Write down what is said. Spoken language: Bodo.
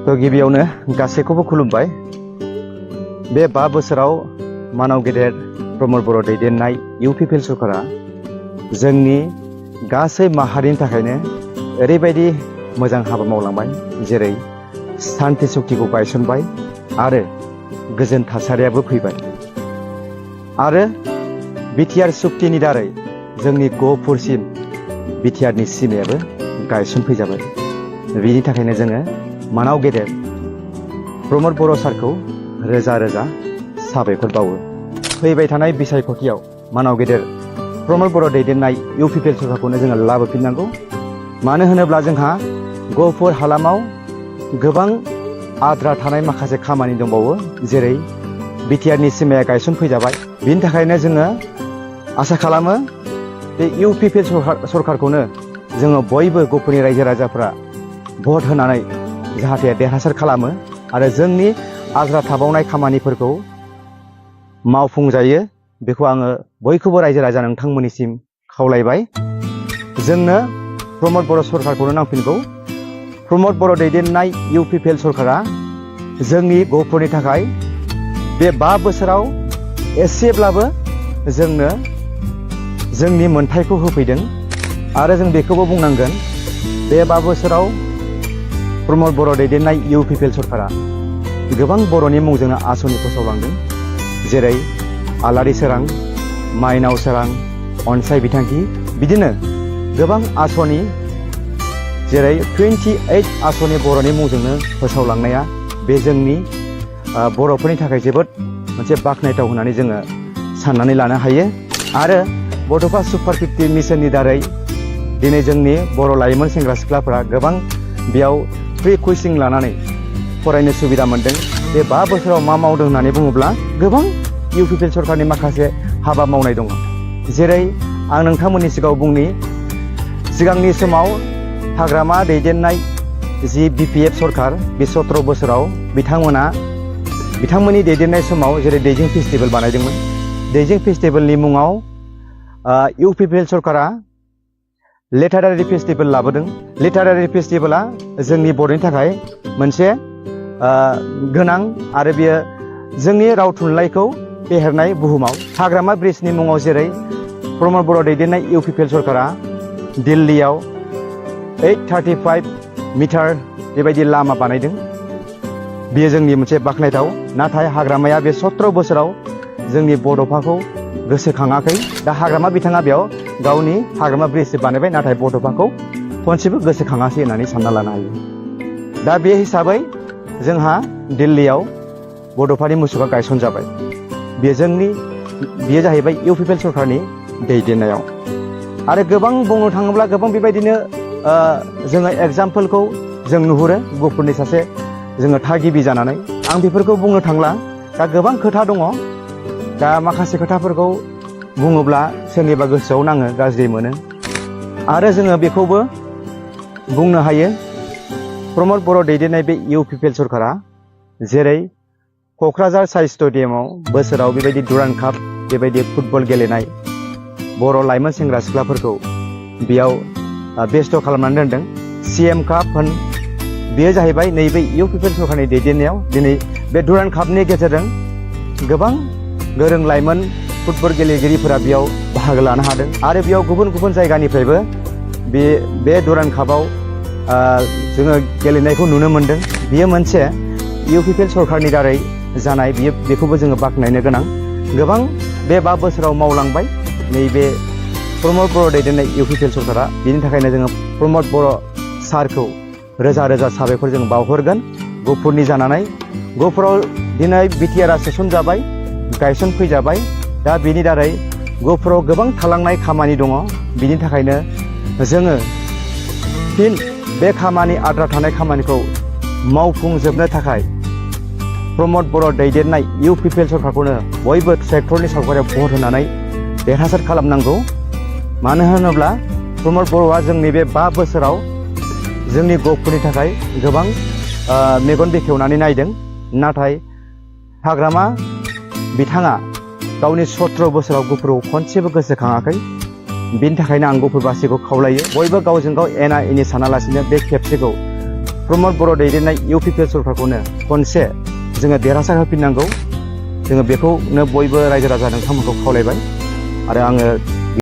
तो गिबियावनो गासैखौबो खुलुमबाय। बे 5 बोसोराव मानाव गेदेर प्रमद बर' दैदेननाय इउपिपिएल सरकारा जोंनि गासै माहारिनि थाखायनो ओरैबायदि मोजां हाबा मावलांबाय, जेरै सान्ति सक्तिखौ गायसनबाय आरो गोजोन थासारियाबो फैबाय आरो बिटिआर सुक्तिनि दारै जोंनि गहपुरसिम बिटिआरनि सिमायाबो गायसनफैजाबाय। बिनि थाखायनो जोङो मानाव गेदेर प्रमद बर' सारखौ रोजा रोजा साबायखर बावो। फैबाय थानाय बिसायख'थियाव मानाव गेदेर प्रमद बर' दैदेननाय इउपिपिएल सरकारखौनो जोङो लाबोफिननांगौ। मानो होनोब्ला जोंहा गहपुर हालामाव गोबां आद्रा थानाय माखासे खामानि दंबावो, जेरै बिटिआरनि सिमाया गायसनफैजाबाय। बिनि थाखायनो जोङो आसा खालामो बे इउपिपिएल सरकारखौनो जोङो बयबो गहपुरनि रायजो राजाफ्रा भट होनानै जाहाथे देरहासार खालामो आरो जोंनि आद्रा थाबावनाय खामानिफोरखौ मावफुंजायो, बेखौ आङो बयखौबो रायजो राजा नोंथांमोननिसिम खावलायबाय। जोंनो प्रमद बर' सरकारखौनो नांफिनगौ। प्रमद बर' दैदेननाय इउपिपिएल सरकारा जोंनि गहपुरनि थाखाय बे 5 बोसोराव एसेब्लाबो जोंनो जोंनि मोन्थायखौ होफैदों आरो जों बेखौबो बुंनांगोन, बे 5 बोसोराव प्रमद बर' दैदेननाय इउपिपिएल सरकारा गोबां बर'नि मुंजोंनो आसनि फोसावलांदों, जेरै आलारि सोरां, माइनाव सोरां, अनसाय बिथांखि, बिदिनो गोबां आसनि, जेरै 28 आसनि बर'नि मुंजोंनो फोसावलांनाया बे जोंनि बर'फोरनि थाखाय जोबोद मोनसे बाख्नायथाव होननानै जोङो साननानै लानो हायो। आरो बड'फा सुपार 50 मिशननि दारै दिनै जोंनि बर' लाइमोन सेंग्रा सिख्लाफोरा गोबां बेयाव फ्रि कचिं लानानै फरायनो सुबिदा मोन्दों। बे 5 बोसोराव मा मावदों होननानै बुङोब्ला गोबां इउपिपिएल सरकारनि माखासे हाबा मावनाय दङ, जेरै आं नोंथांमोननि सिगाङाव बुंनि, सिगांनि समाव हाग्रामा दैदेननाय जि बिपिएफ सरकार, बे 17 बोसोराव बिथांमोननि दैदेननाय समाव जेरै दैजिं फेस्टिभेल बानायदोंमोन। दैजिं फेस्टिभेलनि मुङाव इउपिपिएल सरकारा लिटारारि फेस्टिभेल लाबोदों। लिटारारि फेस्टिभेला जोंनि बर'नि थाखाय मोनसे गोनां आरो बेयो जोंनि राव थुनलाइखौ फेहेरनाय बुहुमाव। हाग्रामा ब्रिजनि मुङाव जेरै प्रमद बर' दैदेननाय इउपिपिएल सरकारा दिल्लीयाव 835 मिटार बेबायदि लामा बानायदों, बेयो जोंनि मोनसे बाख्नायथाव। नाथाय हाग्रामाया बे 17 बोसोराव जोंनि बड'फाखौ गोसोखाङाखै। दा हाग्रामा बिथाङा बेयाव गावनि हाग्रामा ब्रिज बानायबाय, नाथाय बड'फाखौ खनसेबो गोसोखाङासै होननानै सानना लानो हायो। दा बे हिसाबै जोंहा दिल्लीयाव बड'फानि मुसुखा गायसनजाबाय। बेयो जाहैबाय इउपिपिएल सरकारनि दैदेननायाव। आरो गोबां बुंनो थाङोब्ला गोबां बेबायदिनो जोङो एग्जाम्पोलखौ जों नुहुरो गहपुरनि सासे जोङो थागिबि जानानै। आं बेफोरखौ बुंनो थांला, दा गोबां खोथा दङ। दा माखासे खोथाफोरखौ बुङोब्ला सोरनिबा गोसोआव नाङो, गाज्रि मोनो। आरो जोङो बेखौबो बुंनो हायो, प्रमद बर' दैदेननाय बे इउपिपिएल सरकारा जेरै क'क्राझार साइ स्टेडियामाव बोसोराव बेबायदि दुरान्ड काप बेबायदि फुटबल गेलेनाय बर' लाइमोन सेंग्रा सिख्लाफोरखौ बेयाव बेस्थ' खालामनानै दोनदों। CM काप होन, बेयो जाहैबाय नैबे इउपिपिएल सरकारनि दैदेननायाव दिनै बे दुरान्ड कापनि गेजेरजों गोबां गोरों लाइमोन फुटबल गेलेगिरिफोरा बेयाव बाहागो लानो हादों आरो बेयाव गुबुन गुबुन जायगानिफ्रायबो बे दुरान्ड कापआव जोङो गेलेनायखौ नुनो मोन्दों। बियो मोनसे इउपिपिएल सरकारनि दारै जानाय, बेखौबो जोङो बाख्नायनो गोनां। गोबां बे 5 बोसोराव मावलांबाय नैबे प्रमद बर' दैदेननाय इउपिपिएल सरकारा। बिनि थाखायनो जोङो प्रमद बर' सारखौ रोजा रोजा साबायखर जों बावहरगोन। गहपुरनि जानानै गहपुराव दिनै बिटिआरआ सोसनजाबाय, गायसनफैजाबाय। दा बिनि दारै गहपुराव गोबां थालांनाय खामानि दङ। बिनि थाखायनो जोङो फिन बे खामानि, आद्रा थानाय खामानिखौ मावफुंजोबनो थाखाय प्रमद बर' दैदेननाय इउपिपिएल सरकारखौनो बयबो सेक्टरनि सावगारियाव भट होनानै देरहासार खालामनांगौ। मानो होनोब्ला प्रमद बर'आ जोंनि बे 5 बोसोराव जोंनि गहपुरनि थाखाय गोबां मेगन बेखेवनानै नायदों। नाथाय हाग्रामा बिथाङा गावनि 17 बोसोराव गहपुराव खनसेबो गोसोखाङाखै। बिनि थाखायनो आं गहपुरबासिखौ खावलायो, बयबो गावजों गाव एना एनि सानालासिनो बे खेबसेखौ प्रमद बर' दैदेननाय UPPL सरकारखौनो खनसे जोङो देरहासार होफिननांगौ। जोङो बेखौनो बयबो रायजो राजा नोंथांमोनखौ खावलायबाय आरो आङो